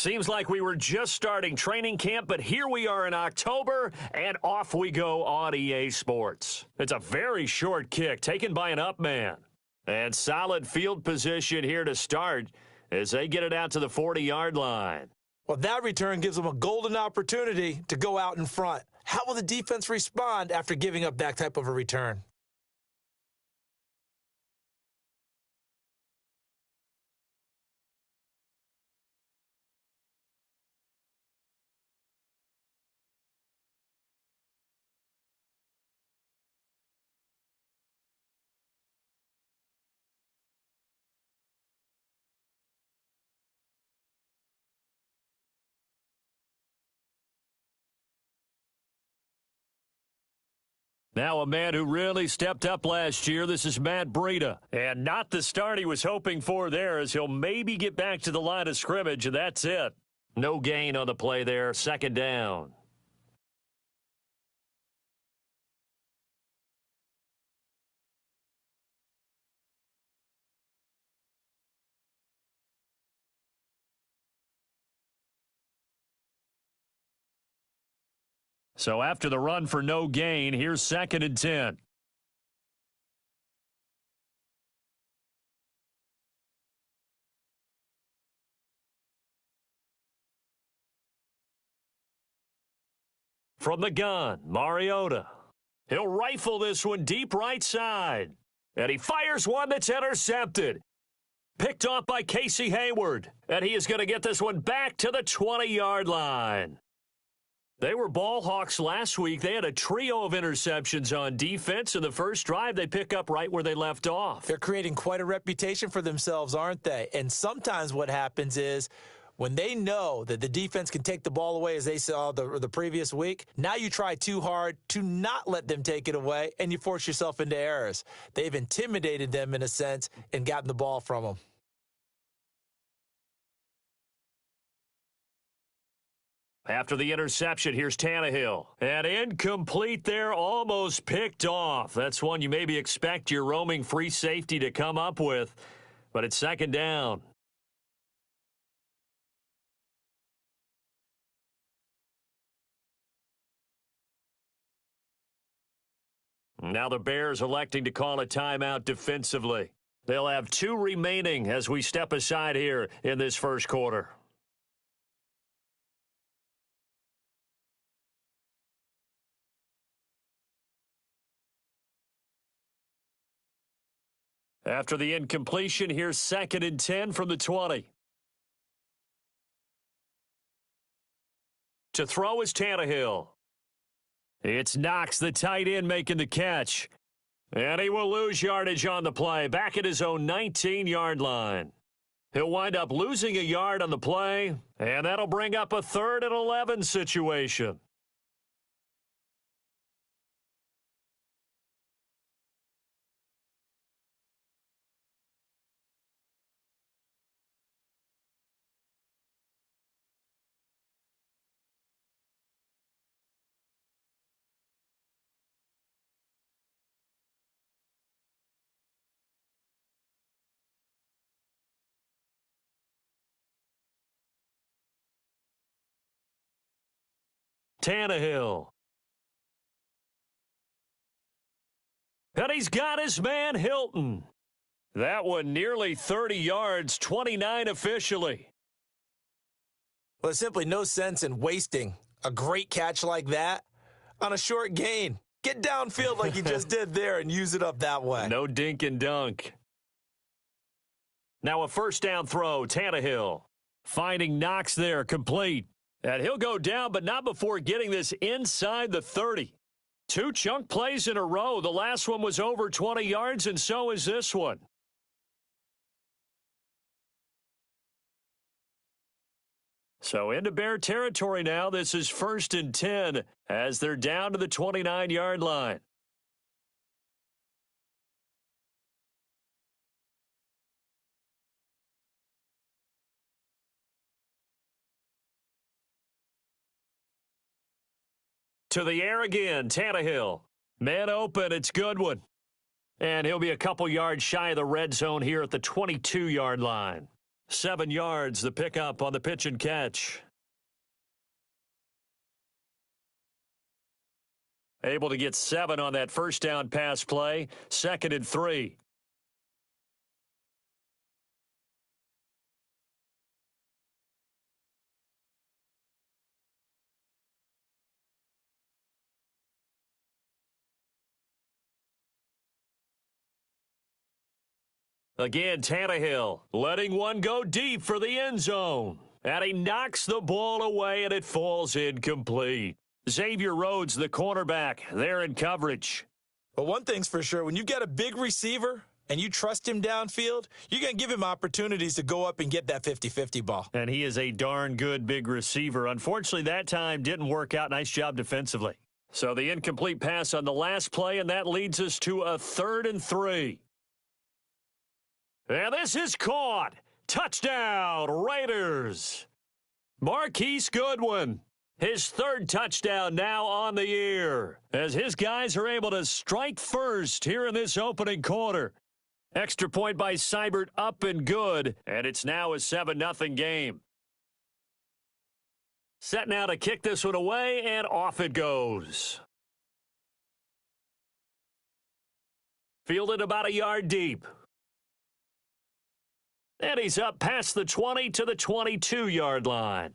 Seems like we were just starting training camp, but here we are in October, and off we go on EA Sports. It's a very short kick taken by an up man. And solid field position here to start as they get it out to the 40-yard line. Well, that return gives them a golden opportunity to go out in front. How will the defense respond after giving up that type of a return? Now a man who really stepped up last year, this is Matt Breida. And not the start he was hoping for there, as he'll maybe get back to the line of scrimmage, and that's it. No gain on the play there, second down. So after the run for no gain, here's 2nd and 10. From the gun, Mariota. He'll rifle this one deep right side. And he fires one that's intercepted. Picked off by Casey Hayward. And he is going to get this one back to the 20-yard line. They were ball hawks last week. They had a trio of interceptions on defense. In the first drive, they pick up right where they left off. They're creating quite a reputation for themselves, aren't they? And sometimes what happens is when they know that the defense can take the ball away, as they saw the previous week, now you try too hard to not let them take it away, and you force yourself into errors. They've intimidated them in a sense and gotten the ball from them. After the interception, here's Tannehill. And incomplete there, almost picked off. That's one you maybe expect your roaming free safety to come up with. But it's second down. Now the Bears electing to call a timeout defensively. They'll have 2 remaining as we step aside here in this first quarter. After the incompletion, here's 2nd and 10 from the 20. To throw is Tannehill. It's Knox, the tight end, making the catch. And he will lose yardage on the play, back at his own 19-yard line. He'll wind up losing a yard on the play, and that'll bring up a 3rd and 11 situation. Tannehill. And he's got his man Hilton. That one nearly 30 yards, 29 officially. Well, there's simply no sense in wasting a great catch like that on a short gain. Get downfield like you just did there and use it up that way. No dink and dunk. Now a first down throw, Tannehill. Finding Knox there, complete. And he'll go down, but not before getting this inside the 30. 2 chunk plays in a row. The last one was over 20 yards, and so is this one. So into Bear territory now. This is 1st and 10 as they're down to the 29-yard line. To the air again, Tannehill. Man open, it's Goodwin. And he'll be a couple yards shy of the red zone here at the 22-yard line. 7 yards, the pickup on the pitch and catch. Able to get 7 on that first down pass play. 2nd and 3. Again, Tannehill letting one go deep for the end zone. And he knocks the ball away, and it falls incomplete. Xavier Rhodes, the cornerback, there in coverage. But one thing's for sure, when you've got a big receiver and you trust him downfield, you're going to give him opportunities to go up and get that 50-50 ball. And he is a darn good big receiver. Unfortunately, that time didn't work out. Nice job defensively. So the incomplete pass on the last play, and that leads us to a 3rd and 3. And this is caught. Touchdown, Raiders. Marquise Goodwin, his 3rd touchdown now on the year, as his guys are able to strike first here in this opening quarter. Extra point by Seibert, up and good, and it's now a 7-0 game. Set now to kick this one away, and off it goes. Fielded about a yard deep. And he's up past the 20 to the 22-yard line.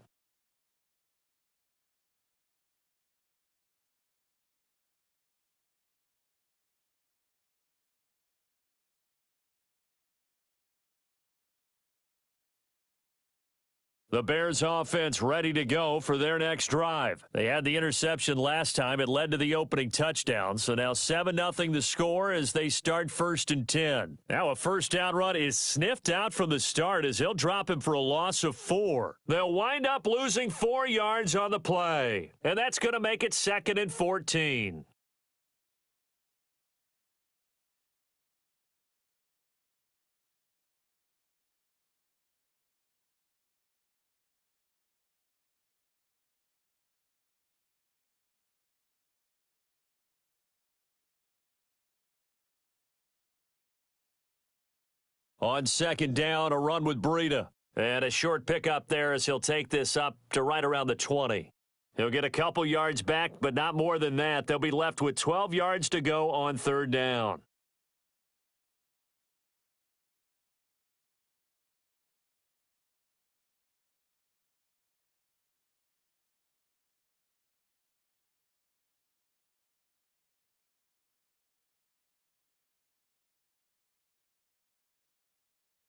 The Bears offense ready to go for their next drive. They had the interception last time. It led to the opening touchdown. So now 7-0 the score as they start 1st and 10. Now a first down run is sniffed out from the start as he'll drop him for a loss of 4. They'll wind up losing 4 yards on the play. And that's going to make it 2nd and 14. On 2nd down, a run with Breida. And a short pickup there as he'll take this up to right around the 20. He'll get a couple yards back, but not more than that. They'll be left with 12 yards to go on 3rd down.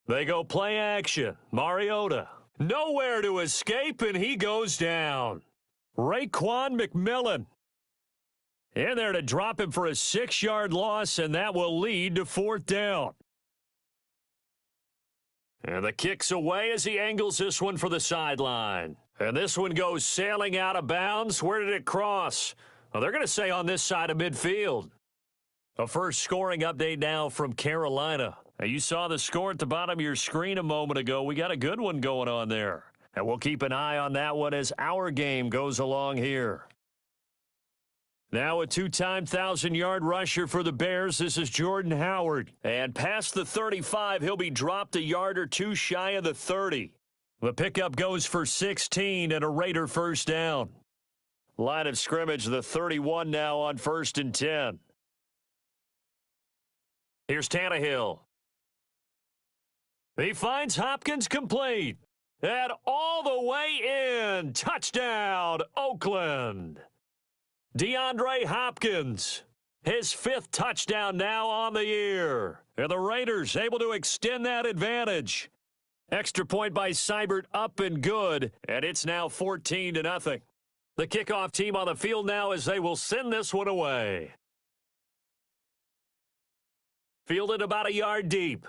They go play action. Mariota. Nowhere to escape, and he goes down. Raekwon McMillan in there to drop him for a 6-yard loss, and that will lead to 4th down. And the kick's away as he angles this one for the sideline. And this one goes sailing out of bounds. Where did it cross? Well, they're going to say on this side of midfield. A first scoring update now from Carolina. Now, you saw the score at the bottom of your screen a moment ago. We got a good one going on there. And we'll keep an eye on that one as our game goes along here. Now a 2-time 1,000-yard rusher for the Bears. This is Jordan Howard. And past the 35, he'll be dropped a yard or two shy of the 30. The pickup goes for 16 and a Raider first down. Line of scrimmage, the 31 now on 1st and 10. Here's Tannehill. He finds Hopkins complete. And all the way in. Touchdown, Oakland. DeAndre Hopkins, his 5th touchdown now on the year. And the Raiders able to extend that advantage. Extra point by Seibert, up and good. And it's now 14-0. The kickoff team on the field now as they will send this one away. Fielded about a yard deep.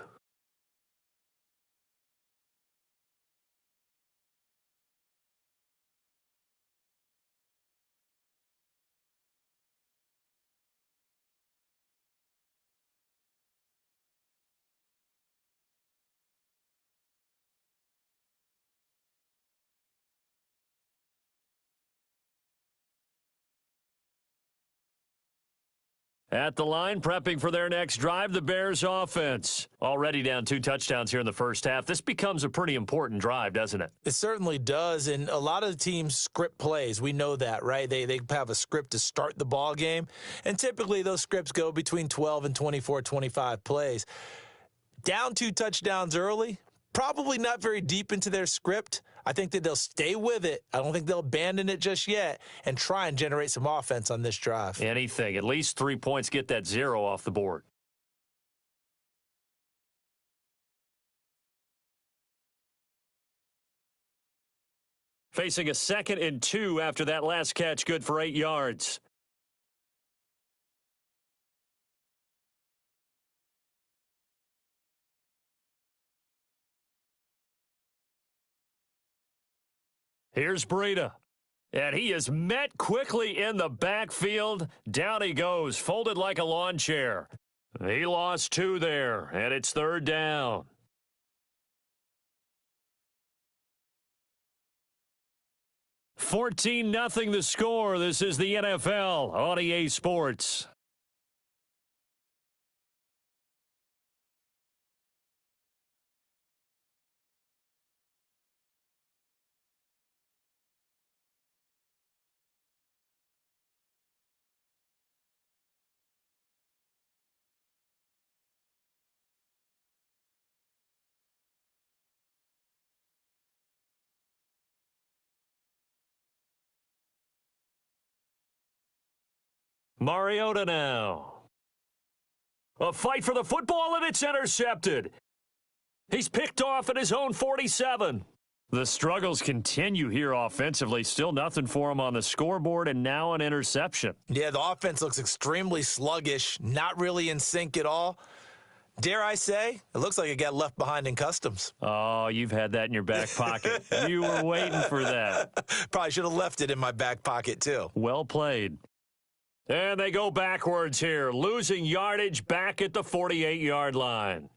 At the line, prepping for their next drive, the Bears offense. Already down 2 touchdowns here in the first half. This becomes a pretty important drive, doesn't it? It certainly does, and a lot of the teams script plays. We know that, right? They have a script to start the ball game, and typically those scripts go between 12 and 24, 25 plays. Down 2 touchdowns early, probably not very deep into their script. I think that they'll stay with it. I don't think they'll abandon it just yet and try and generate some offense on this drive. Anything. At least 3 points, get that 0 off the board. Facing a 2nd and 2 after that last catch, good for 8 yards. Here's Breida. And he is met quickly in the backfield. Down he goes, folded like a lawn chair. He lost 2 there, and it's 3rd down. $14-0 the score. This is the NFL on EA Sports. Mariota now. A fight for the football, and it's intercepted. He's picked off at his own 47. The struggles continue here offensively. Still nothing for him on the scoreboard, and now an interception. Yeah, the offense looks extremely sluggish, not really in sync at all. Dare I say, it looks like it got left behind in customs. Oh, you've had that in your back pocket. You were waiting for that. Probably should have left it in my back pocket, too. Well played. And they go backwards here, losing yardage back at the 48-yard line.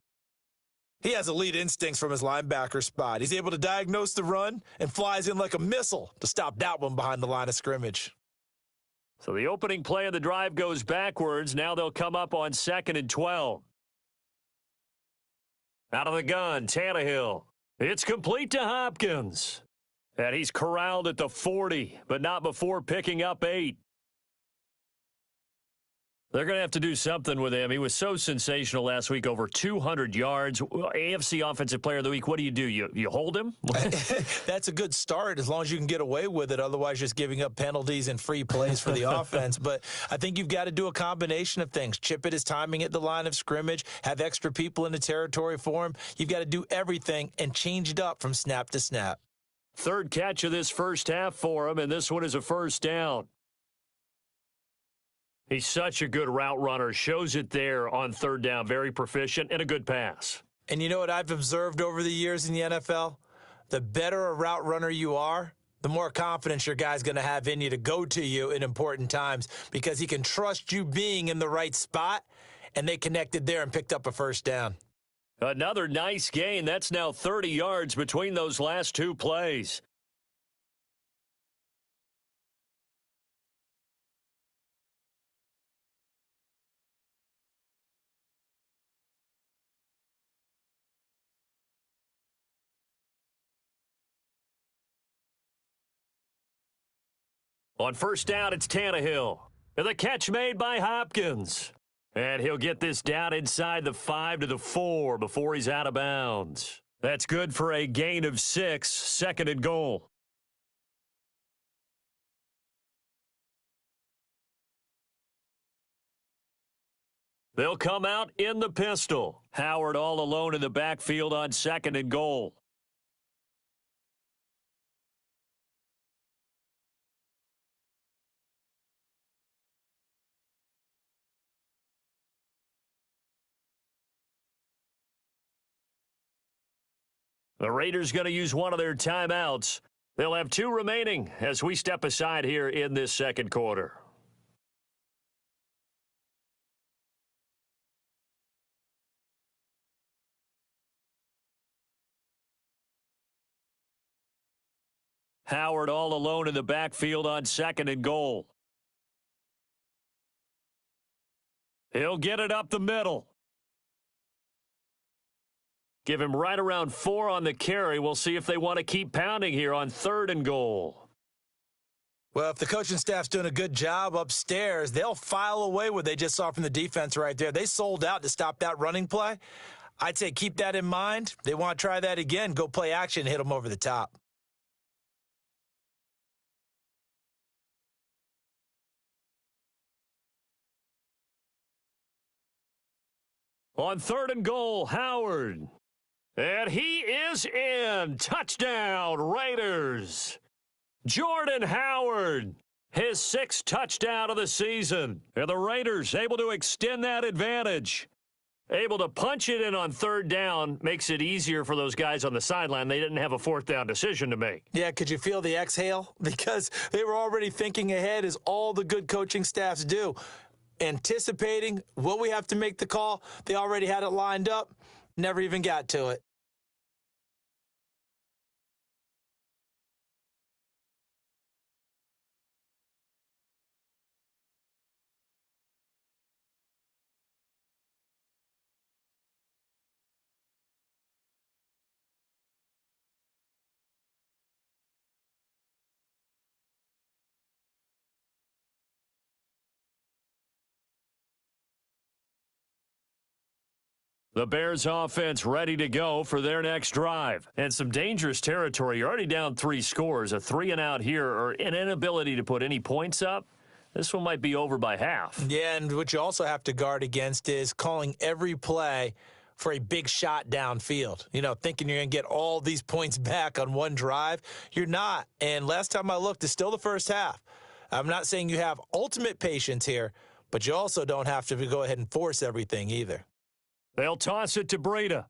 He has elite instincts from his linebacker spot. He's able to diagnose the run and flies in like a missile to stop that one behind the line of scrimmage. So the opening play of the drive goes backwards. Now they'll come up on 2nd and 12. Out of the gun, Tannehill. It's complete to Hopkins. And he's corralled at the 40, but not before picking up 8. They're going to have to do something with him. He was so sensational last week, over 200 yards. AFC Offensive Player of the Week, what do? You hold him? That's a good start as long as you can get away with it. Otherwise, just giving up penalties and free plays for the offense. But I think you've got to do a combination of things. Chip it his timing at the line of scrimmage, have extra people in the territory for him. You've got to do everything and change it up from snap to snap. 3rd catch of this first half for him, and this one is a 1st down. He's such a good route runner. Shows it there on 3rd down. Very proficient and a good pass. And you know what I've observed over the years in the NFL? The better a route runner you are, the more confidence your guy's going to have in you to go to you in important times because he can trust you being in the right spot, and they connected there and picked up a 1st down. Another nice gain. That's now 30 yards between those last 2 plays. On 1st down, it's Tannehill. And the catch made by Hopkins. And he'll get this down inside the 5 to the 4 before he's out of bounds. That's good for a gain of 6, 2nd and goal. They'll come out in the pistol. Howard all alone in the backfield on 2nd and goal. The Raiders going to use one of their timeouts. They'll have 2 remaining as we step aside here in this 2nd quarter. Howard all alone in the backfield on 2nd and goal. He'll get it up the middle. Give him right around 4 on the carry. We'll see if they want to keep pounding here on 3rd and goal. Well, if the coaching staff's doing a good job upstairs, they'll file away what they just saw from the defense right there. They sold out to stop that running play. I'd say keep that in mind. They want to try that again. Go play action, hit them over the top. On 3rd and goal, Howard. And he is in. Touchdown, Raiders. Jordan Howard, his 6th touchdown of the season. And the Raiders able to extend that advantage. Able to punch it in on 3rd down makes it easier for those guys on the sideline. They didn't have a 4th down decision to make. Yeah, could you feel the exhale? Because they were already thinking ahead, as all the good coaching staffs do. Anticipating, will we have to make the call? They already had it lined up. Never even got to it. The Bears offense ready to go for their next drive. And some dangerous territory. You're already down 3 scores. A 3-and-out here, or an inability to put any points up. This one might be over by half. Yeah, and what you also have to guard against is calling every play for a big shot downfield. You know, thinking you're going to get all these points back on one drive. You're not. And last time I looked, it's still the first half. I'm not saying you have ultimate patience here, but you also don't have to go ahead and force everything either. They'll toss it to Breida.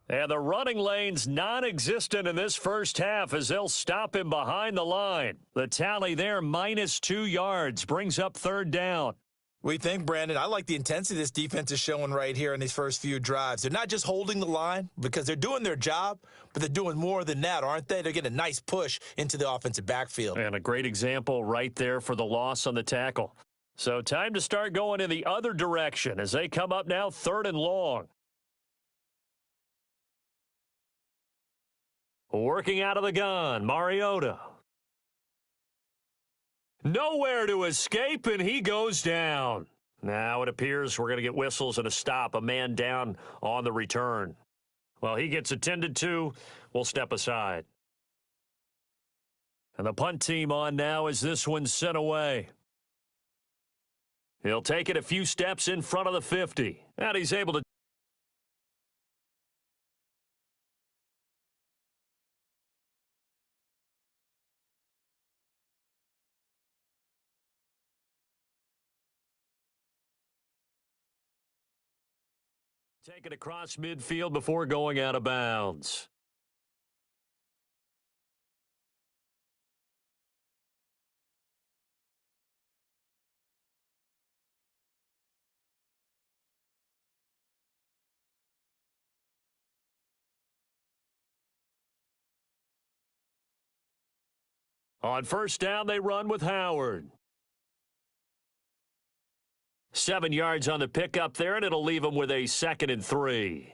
And the running lane's non-existent in this first half as they'll stop him behind the line. The tally there, -2 yards, brings up 3rd down. We think, Brandon, I like the intensity this defense is showing right here in these first few drives. They're not just holding the line because they're doing their job, but they're doing more than that, aren't they? They're getting a nice push into the offensive backfield. And a great example right there for the loss on the tackle. So time to start going in the other direction as they come up now 3rd and long. Working out of the gun, Mariota. Nowhere to escape, and he goes down. Now it appears we're going to get whistles and a stop, a man down on the return. Well, he gets attended to. We'll step aside. And the punt team on now as this one's sent away. He'll take it a few steps in front of the 50. And he's able to take it across midfield before going out of bounds. On 1st down, they run with Howard. 7 yards on the pickup there, and it'll leave them with a 2nd and 3.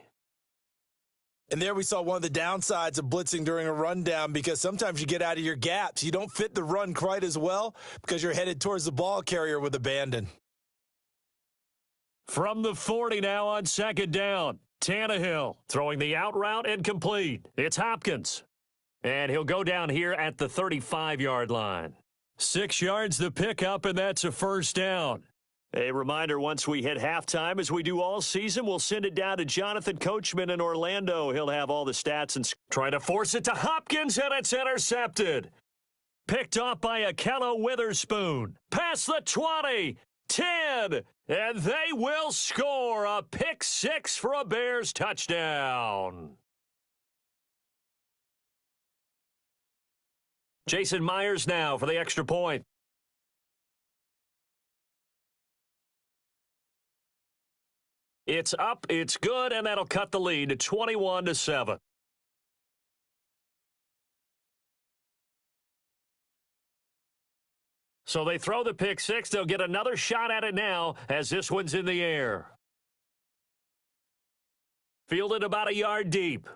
And there we saw one of the downsides of blitzing during a rundown, because sometimes you get out of your gaps. You don't fit the run quite as well because you're headed towards the ball carrier with abandon. From the 40 now on 2nd down. Tannehill throwing the out route and complete. It's Hopkins. And he'll go down here at the 35-yard line. 6 yards the pickup, and that's a 1st down. A reminder, once we hit halftime, as we do all season, we'll send it down to Jonathan Coachman in Orlando. He'll have all the stats and trying to force it to Hopkins, and it's intercepted. Picked off by Akello Witherspoon. Past the 20, 10, and they will score a pick 6 for a Bears touchdown. Jason Myers now for the extra point. It's up, it's good, and that'll cut the lead to 21-7. So they throw the pick six. They'll get another shot at it now as this one's in the air. Fielded about a yard deep.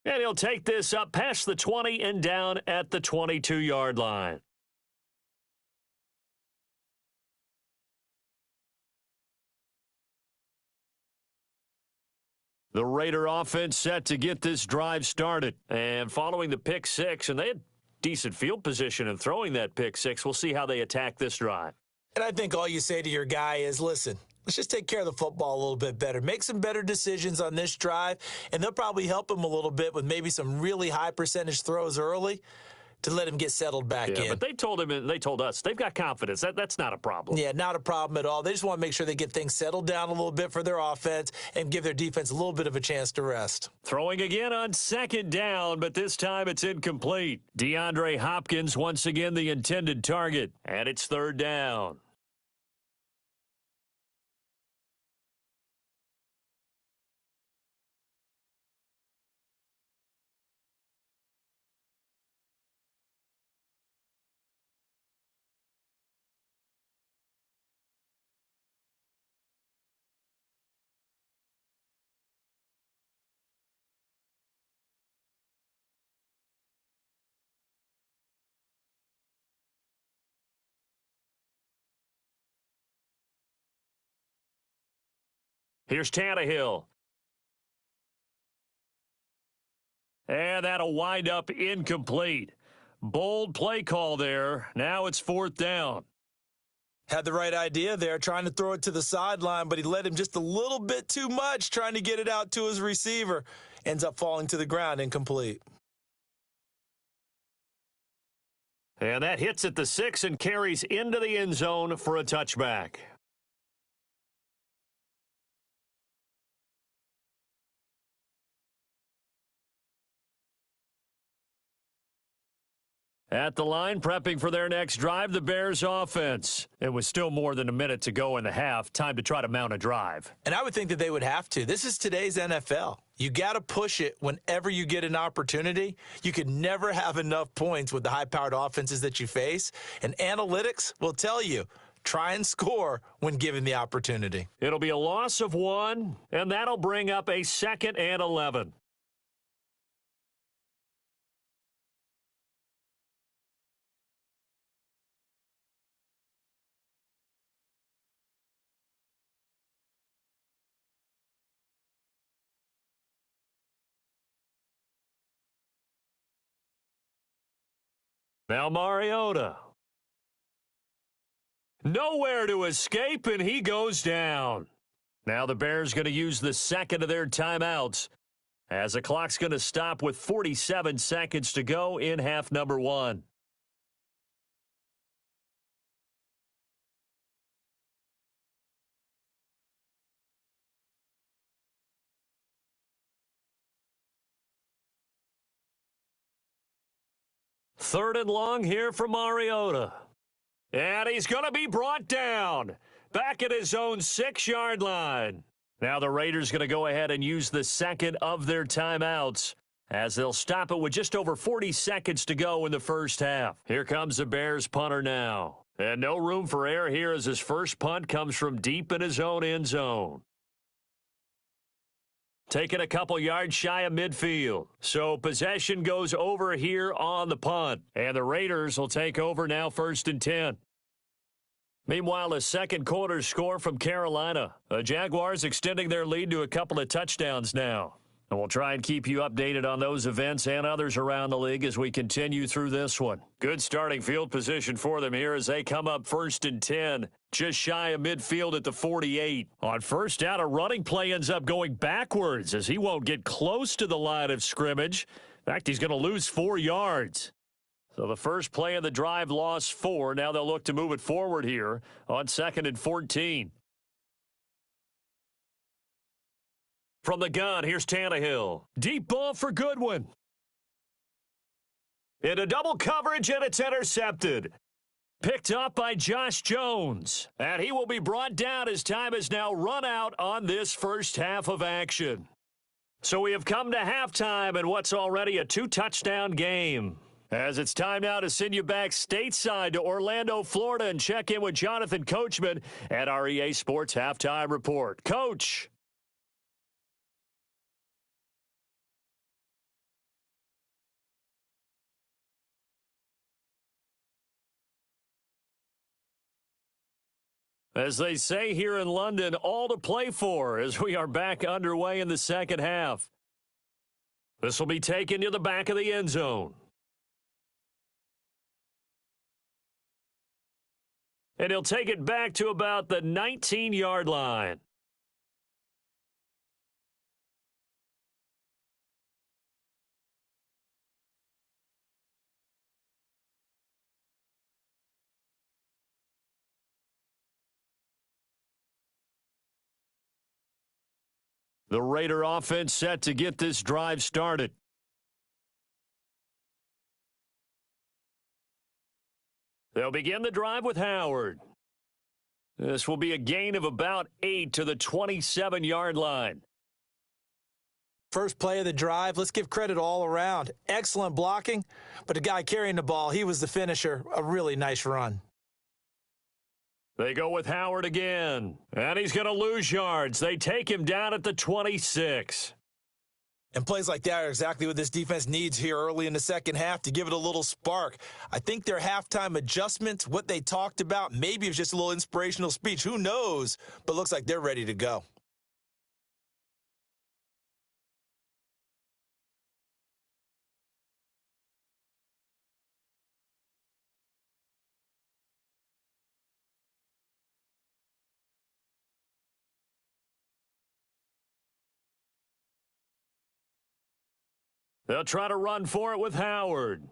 And he'll take this up past the 20 and down at the 22-yard line. The Raider offense set to get this drive started. And following the pick six, and they had decent field position in throwing that pick six, we'll see how they attack this drive. And I think all you say to your guy is, listen, let's just take care of the football a little bit better. Make some better decisions on this drive, and they'll probably help him a little bit with maybe some really high percentage throws early to let him get settled back in. But they told him, and they told us, they've got confidence. That's not a problem. Yeah, not a problem at all. They just want to make sure they get things settled down a little bit for their offense and give their defense a little bit of a chance to rest. Throwing again on second down, but this time it's incomplete. DeAndre Hopkins once again the intended target, and it's third down. Here's Tannehill. And that'll wind up incomplete. Bold play call there. Now it's fourth down. Had the right idea there, trying to throw it to the sideline, but he let him just a little bit too much, trying to get it out to his receiver. Ends up falling to the ground, incomplete. And that hits at the 6 and carries into the end zone for a touchback. At the line, prepping for their next drive, the Bears offense. It was still more than a minute to go in the half. Time to try to mount a drive. And I would think that they would have to. This is today's NFL. You got to push it whenever you get an opportunity. You can never have enough points with the high-powered offenses that you face. And analytics will tell you, try and score when given the opportunity. It'll be a loss of 1, and that'll bring up a 2nd and 11. Now Mariota. Nowhere to escape, and he goes down. Now the Bears going to use the second of their timeouts as the clock's going to stop with 47 seconds to go in half number 1. Third and long here for Mariota. And he's going to be brought down back at his own 6-yard line. Now the Raiders going to go ahead and use the second of their timeouts as they'll stop it with just over 40 seconds to go in the first half. Here comes the Bears punter now. And no room for error here as his first punt comes from deep in his own end zone. Taking a couple yards shy of midfield. So possession goes over here on the punt. And the Raiders will take over now 1st and 10. Meanwhile, a second quarter score from Carolina. The Jaguars extending their lead to a couple of touchdowns now. And we'll try and keep you updated on those events and others around the league as we continue through this one. Good starting field position for them here as they come up 1st and 10. Just shy of midfield at the 48. On first down, a running play ends up going backwards as he won't get close to the line of scrimmage. In fact, he's going to lose 4 yards. So the first play of the drive lost 4. Now they'll look to move it forward here on 2nd and 14. From the gun, here's Tannehill. Deep ball for Goodwin. Into double coverage, and it's intercepted. Picked up by Josh Jones. And he will be brought down as time has now run out on this first half of action. So we have come to halftime in what's already a 2-touchdown game. As it's time now to send you back stateside to Orlando, Florida, and check in with Jonathan Coachman at our EA Sports Halftime Report. Coach. As they say here in London, all to play for as we are back underway in the second half. This will be taken to the back of the end zone. And he'll take it back to about the 19-yard line. The Raider offense set to get this drive started. They'll begin the drive with Howard. This will be a gain of about 8 to the 27-yard line. First play of the drive, let's give credit all around. Excellent blocking, but the guy carrying the ball, he was the finisher. A really nice run. They go with Howard again, and he's going to lose yards. They take him down at the 26. And plays like that are exactly what this defense needs here early in the second half to give it a little spark. I think their halftime adjustments, what they talked about, maybe it was just a little inspirational speech. Who knows? But looks like they're ready to go. They'll try to run for it with Howard.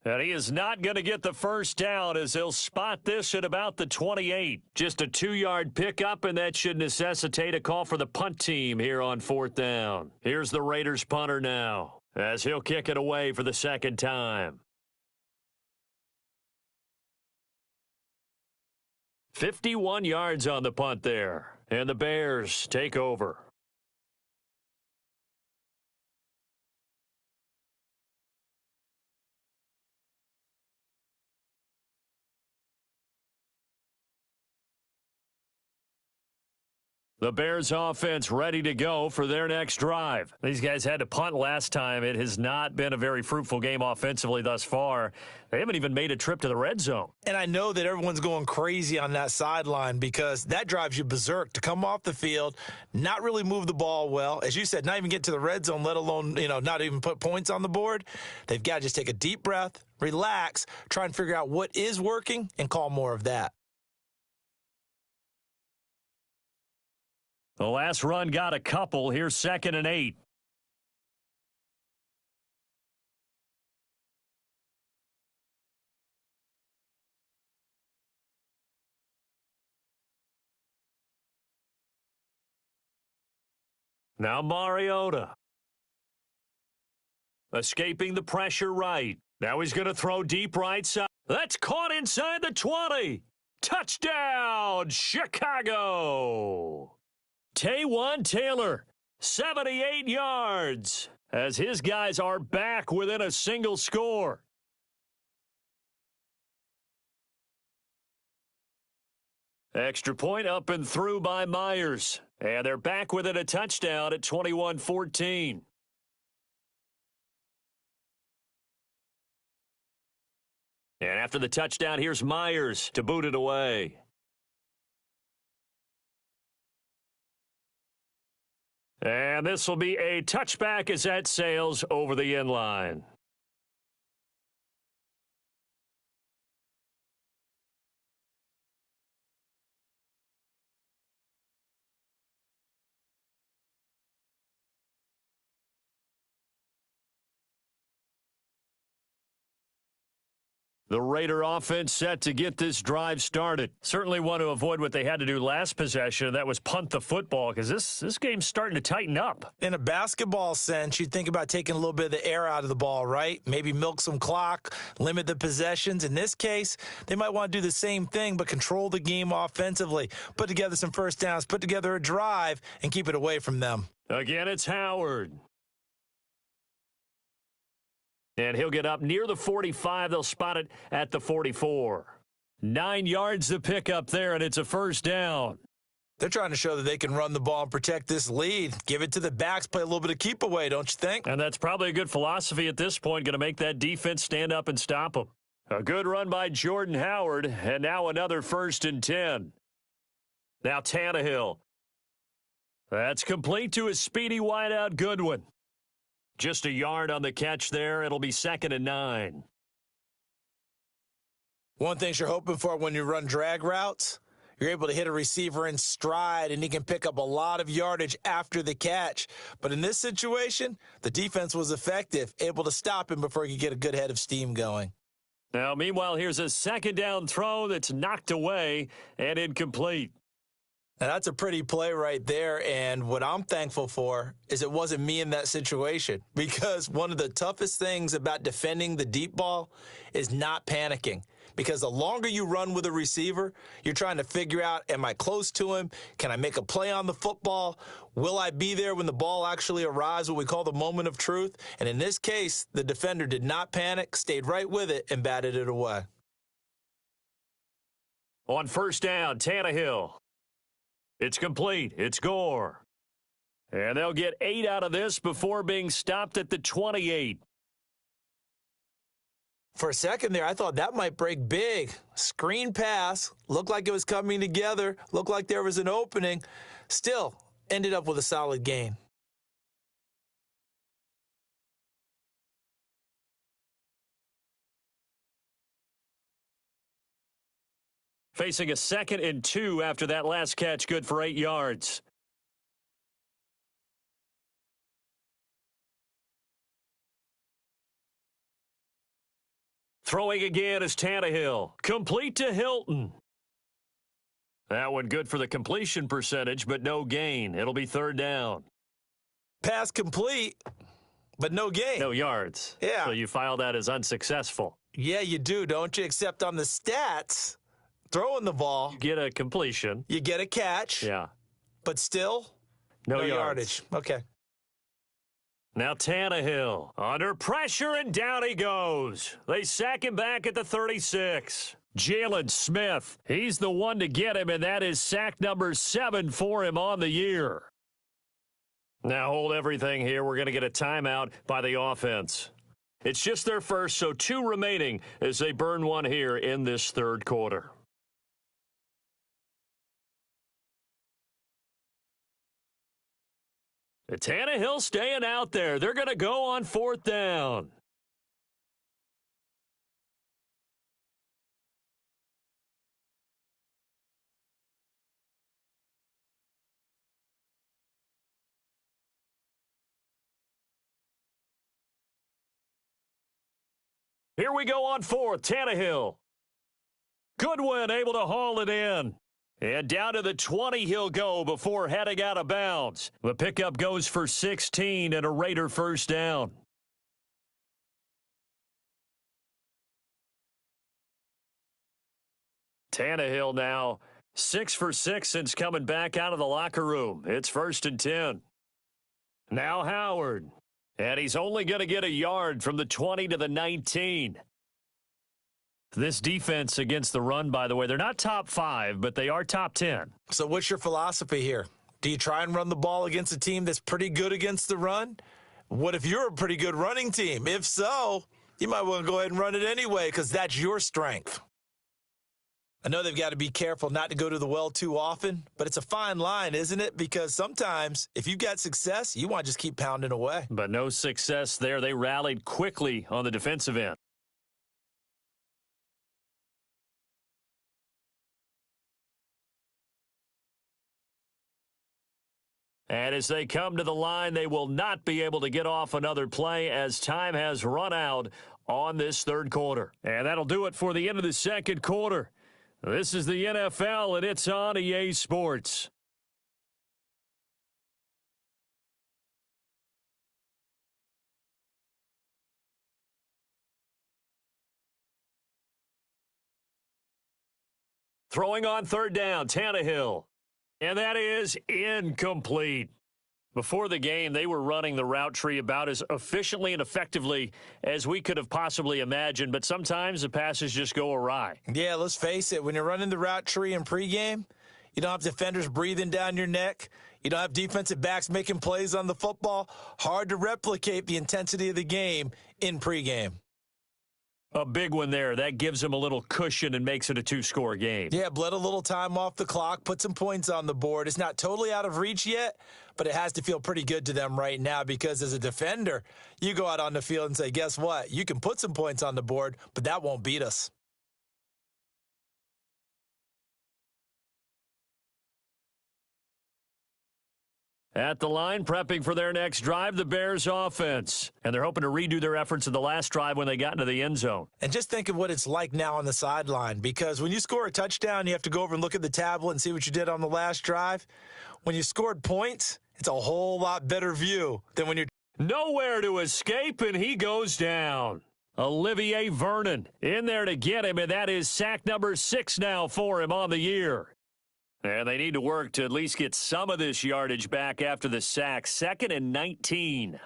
And he is not going to get the first down as he'll spot this at about the 28. Just a 2-yard pickup, and that should necessitate a call for the punt team here on 4th down. Here's the Raiders punter now as he'll kick it away for the second time. 51 yards on the punt there, and the Bears take over. The Bears offense ready to go for their next drive. These guys had to punt last time. It has not been a very fruitful game offensively thus far. They haven't even made a trip to the red zone. And I know that everyone's going crazy on that sideline because that drives you berserk to come off the field, not really move the ball well. As you said, not even get to the red zone, let alone, not even put points on the board. They've got to just take a deep breath, relax, try and figure out what is working and call more of that. The last run got a couple. Here's 2nd and 8. Now Mariota. Escaping the pressure right. Now he's going to throw deep right side. That's caught inside the 20. Touchdown, Chicago. Taywan Taylor, 78 yards, as his guys are back within a single score. Extra point up and through by Myers, and they're back within a touchdown at 21-14. And after the touchdown, here's Myers to boot it away. And this will be a touchback as that sails over the end line. The Raider offense set to get this drive started. Certainly want to avoid what they had to do last possession, and that was punt the football, because this game's starting to tighten up. In a basketball sense, you'd think about taking a little bit of the air out of the ball, right? Maybe milk some clock, limit the possessions. In this case, they might want to do the same thing, but control the game offensively. Put together some first downs, put together a drive, and keep it away from them. Again, it's Howard. And he'll get up near the 45. They'll spot it at the 44. 9 yards to pick up there, and it's a first down. They're trying to show that they can run the ball and protect this lead. Give it to the backs, play a little bit of keep away, don't you think? And that's probably a good philosophy at this point, going to make that defense stand up and stop them. A good run by Jordan Howard, and now another 1st and 10. Now Tannehill. That's complete to his speedy wideout Goodwin. Just a yard on the catch there. It'll be 2nd and 9. One thing you're hoping for when you run drag routes, you're able to hit a receiver in stride, and he can pick up a lot of yardage after the catch. But in this situation, the defense was effective, able to stop him before he could get a good head of steam going. Now, meanwhile, here's a 2nd down throw that's knocked away and incomplete. Now, that's a pretty play right there, and what I'm thankful for is it wasn't me in that situation, because one of the toughest things about defending the deep ball is not panicking. Because the longer you run with a receiver, you're trying to figure out, am I close to him? Can I make a play on the football? Will I be there when the ball actually arrives, what we call the moment of truth? And in this case, the defender did not panic, stayed right with it, and batted it away. On 1st down, Tannehill. It's complete. It's Gore. And they'll get 8 out of this before being stopped at the 28. For a second there, I thought that might break big. Screen pass, looked like it was coming together, looked like there was an opening. Still, ended up with a solid gain. Facing a 2nd and 2 after that last catch, good for 8 yards. Throwing again is Tannehill. Complete to Hilton. That one good for the completion percentage, but no gain. It'll be 3rd down. Pass complete, but no gain. No yards. Yeah. So you file that as unsuccessful. Yeah, you do, don't you? Except on the stats, throwing the ball. You get a completion. You get a catch. Yeah. But still, no yardage. Okay. Now Tannehill under pressure, and down he goes. They sack him back at the 36. Jalen Smith, he's the one to get him, and that is sack number 7 for him on the year. Now hold everything here. We're going to get a timeout by the offense. It's just their first, so 2 remaining as they burn one here in this 3rd quarter. Tannehill staying out there. They're going to go on 4th down. Here we go on 4th. Tannehill. Goodwin able to haul it in. And down to the 20 he'll go before heading out of bounds. The pickup goes for 16 and a Raider 1st down. Tannehill now 6 for 6 since coming back out of the locker room. It's 1st and 10. Now Howard. And he's only going to get a yard from the 20 to the 19. This defense against the run, by the way, they're not top 5, but they are top 10. So what's your philosophy here? Do you try and run the ball against a team that's pretty good against the run? What if you're a pretty good running team? If so, you might want to go ahead and run it anyway because that's your strength. I know they've got to be careful not to go to the well too often, but it's a fine line, isn't it? Because sometimes if you've got success, you want to just keep pounding away. But no success there. They rallied quickly on the defensive end. And as they come to the line, they will not be able to get off another play as time has run out on this 3rd quarter. And that'll do it for the end of the 2nd quarter. This is the NFL, and it's on EA Sports. Throwing on 3rd down, Tannehill. And that is incomplete. Before the game, they were running the route tree about as efficiently and effectively as we could have possibly imagined, but sometimes the passes just go awry. Yeah, let's face it. When you're running the route tree in pregame, you don't have defenders breathing down your neck. You don't have defensive backs making plays on the football. Hard to replicate the intensity of the game in pregame. A big one there. That gives them a little cushion and makes it a two-score game. Yeah, bled a little time off the clock, put some points on the board. It's not totally out of reach yet, but it has to feel pretty good to them right now because as a defender, you go out on the field and say, guess what? You can put some points on the board, but that won't beat us. At the line, prepping for their next drive, the Bears offense. And they're hoping to redo their efforts in the last drive when they got into the end zone. And just think of what it's like now on the sideline, because when you score a touchdown, you have to go over and look at the tablet and see what you did on the last drive. When you scored points, it's a whole lot better view than when you're nowhere to escape, and he goes down. Olivier Vernon in there to get him, and that is sack number 6 now for him on the year. And they need to work to at least get some of this yardage back after the sack. 2nd and 19.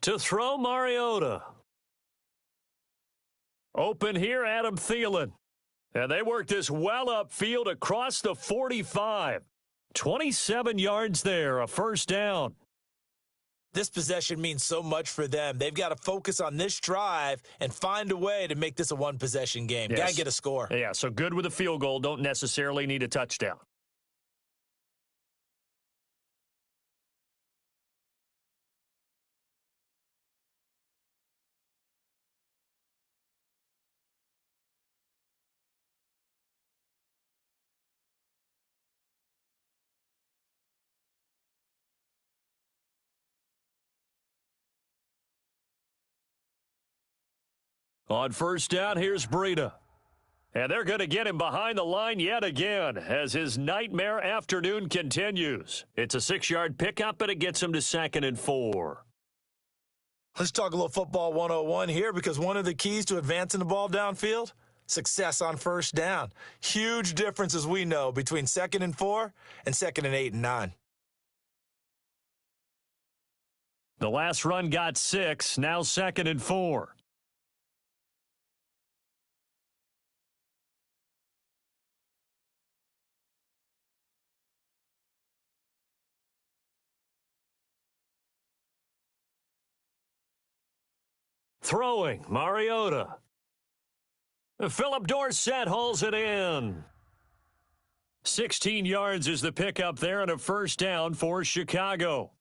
To throw, Mariota. Open here, Adam Thielen. And they work this well upfield across the 45. 27 yards there, a first down. This possession means so much for them. They've got to focus on this drive and find a way to make this a one-possession game. Yes. Got to get a score. Yeah, so good with a field goal. Don't necessarily need a touchdown. On first down, here's Breida. And they're going to get him behind the line yet again as his nightmare afternoon continues. It's a 6-yard pickup, and it gets him to 2nd and 4. Let's talk a little football 101 here, because one of the keys to advancing the ball downfield, success on first down. Huge difference, as we know, between 2nd and 4 and 2nd and 8 and 9. The last run got 6, now 2nd and 4. Throwing, Mariota. Philip Dorsett hauls it in. 16 yards is the pickup there and a first down for Chicago.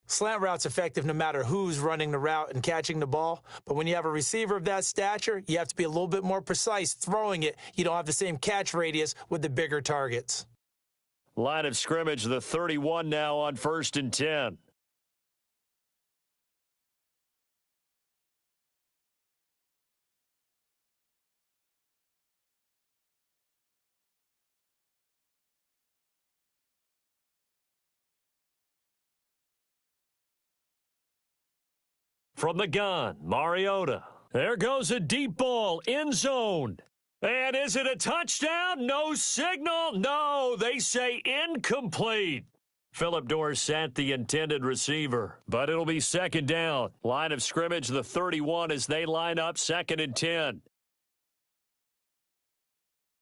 Slant route's effective no matter who's running the route and catching the ball. But when you have a receiver of that stature, you have to be a little bit more precise throwing it. You don't have the same catch radius with the bigger targets. Line of scrimmage, the 31 now on 1st and 10. From the gun, Mariota. There goes a deep ball, end zone. And is it a touchdown? No signal. No, they say incomplete. Philip Dorsett, the intended receiver. But it'll be 2nd down. Line of scrimmage, the 31 as they line up 2nd and 10.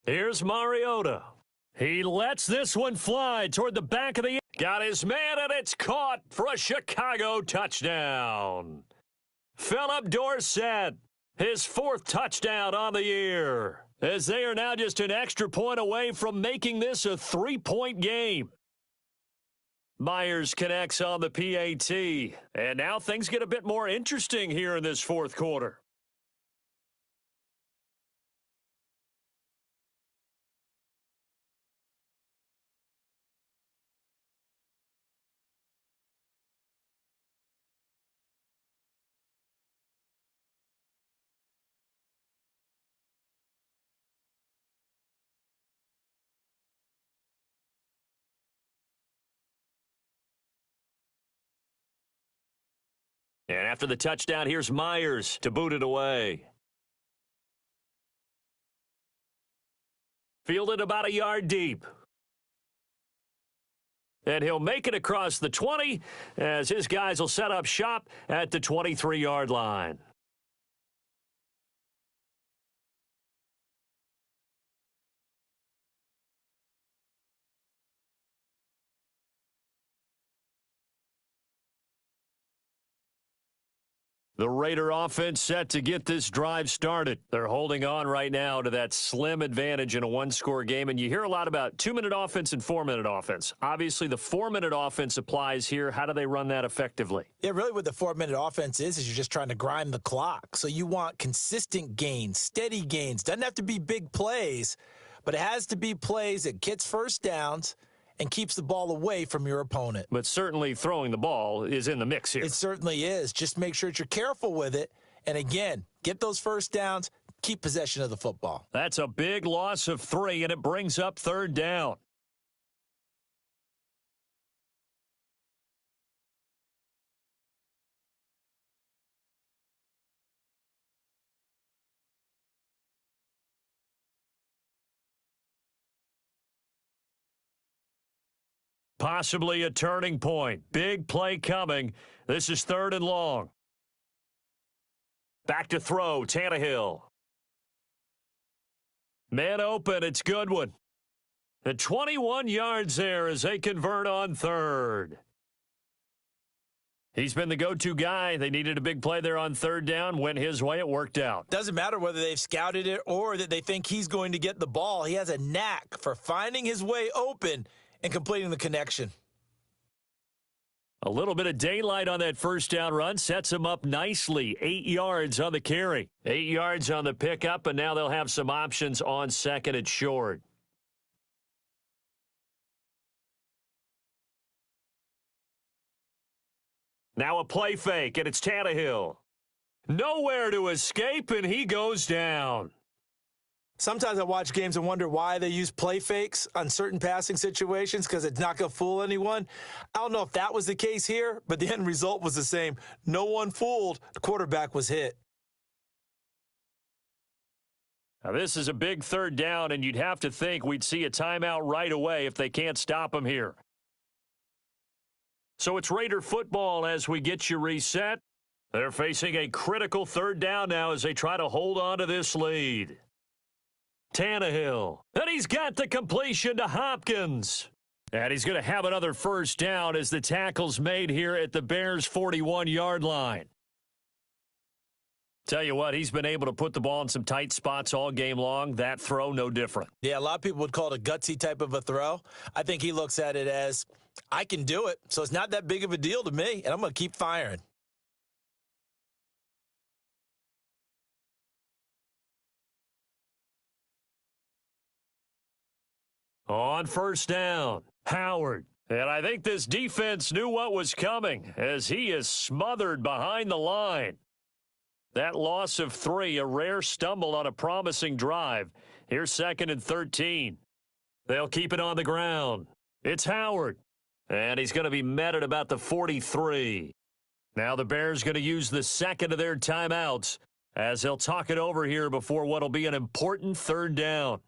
Here's Mariota. He lets this one fly toward the back of the end. Got his man, and it's caught for a Chicago touchdown. Philip Dorsett, his 4th touchdown on the year, as they are now just an extra point away from making this a 3-point game. Myers connects on the PAT, and now things get a bit more interesting here in this 4th quarter. And after the touchdown, here's Myers to boot it away. Fielded about a yard deep. And he'll make it across the 20 as his guys will set up shop at the 23-yard line. The Raider offense set to get this drive started. They're holding on right now to that slim advantage in a one-score game, and you hear a lot about 2-minute offense and 4-minute offense. Obviously, the 4-minute offense applies here. How do they run that effectively? Yeah, really what the 4-minute offense is you're just trying to grind the clock. So you want consistent gains, steady gains. Doesn't have to be big plays, but it has to be plays that gets first downs and keeps the ball away from your opponent. But certainly throwing the ball is in the mix here. It certainly is. Just make sure that you're careful with it. And again, get those first downs, keep possession of the football. That's a big loss of 3, and it brings up 3rd down. Possibly a turning point. Big play coming. This is 3rd and long. Back to throw, Tannehill. Man open, it's Goodwin. And 21 yards there as they convert on 3rd. He's been the go-to guy. They needed a big play there on 3rd down. Went his way. It worked out. Doesn't matter whether they've scouted it or that they think he's going to get the ball. He has a knack for finding his way open and completing the connection. A little bit of daylight on that first down run sets him up nicely. 8 yards on the carry. 8 yards on the pickup, and now they'll have some options on 2nd and short. Now a play fake, and it's Tannehill. Nowhere to escape, and he goes down. Sometimes I watch games and wonder why they use play fakes on certain passing situations because it's not going to fool anyone. I don't know if that was the case here, but the end result was the same. No one fooled. The quarterback was hit. Now this is a big 3rd down, and you'd have to think we'd see a timeout right away if they can't stop him here. So it's Raider football as we get you reset. They're facing a critical 3rd down now as they try to hold on to this lead. Tannehill, and he's got the completion to Hopkins. And he's going to have another first down as the tackle's made here at the Bears' 41-yard line. Tell you what, he's been able to put the ball in some tight spots all game long. That throw, no different. Yeah, a lot of people would call it a gutsy type of a throw. I think he looks at it as, I can do it, so it's not that big of a deal to me, and I'm going to keep firing. On first down, Howard. And I think this defense knew what was coming as he is smothered behind the line. That loss of 3, a rare stumble on a promising drive. Here's 2nd and 13. They'll keep it on the ground. It's Howard. And he's going to be met at about the 43. Now the Bears going to use the 2nd of their timeouts as they'll talk it over here before what will be an important 3rd down.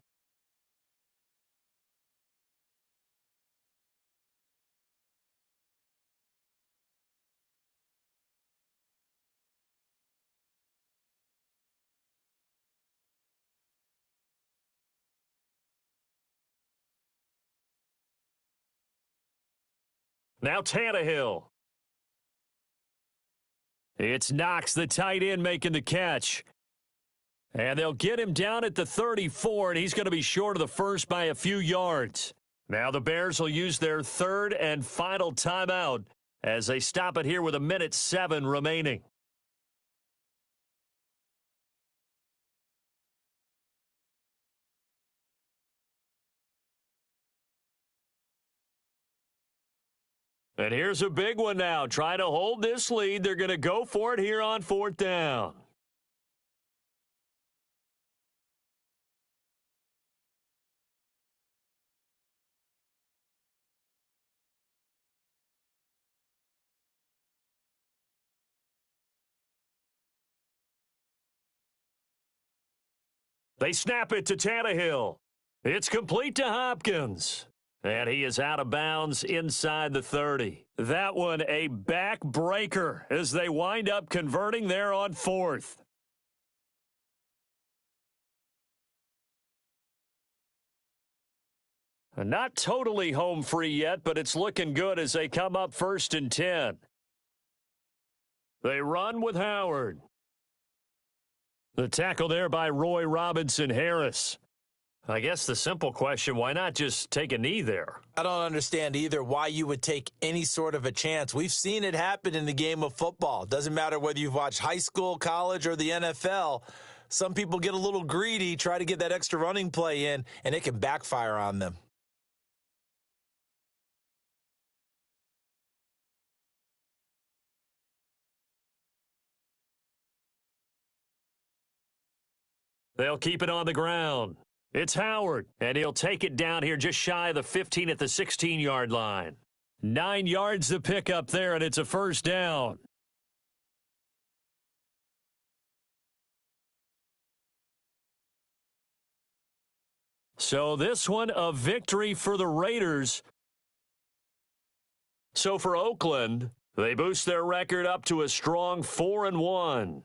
Now Tannehill. It's Knox, the tight end, making the catch. And they'll get him down at the 34, and he's going to be short of the first by a few yards. Now the Bears will use their 3rd and final timeout as they stop it here with 1:07 remaining. And here's a big one now. Trying to hold this lead. They're going to go for it here on 4th down. They snap it to Tannehill. It's complete to Hopkins. And he is out of bounds inside the 30. That one a back-breaker as they wind up converting there on 4th. Not totally home free yet, but it's looking good as they come up 1st and 10. They run with Howard. The tackle there by Roy Robinson Harris. I guess the simple question, why not just take a knee there? I don't understand either why you would take any sort of a chance. We've seen it happen in the game of football. Doesn't matter whether you've watched high school, college, or the NFL. Some people get a little greedy, try to get that extra running play in, and it can backfire on them. They'll keep it on the ground. It's Howard, and he'll take it down here just shy of the 15 at the 16-yard line. 9 yards to pick up there, and it's a 1st down. So this one a victory for the Raiders. So for Oakland, they boost their record up to a strong 4-1.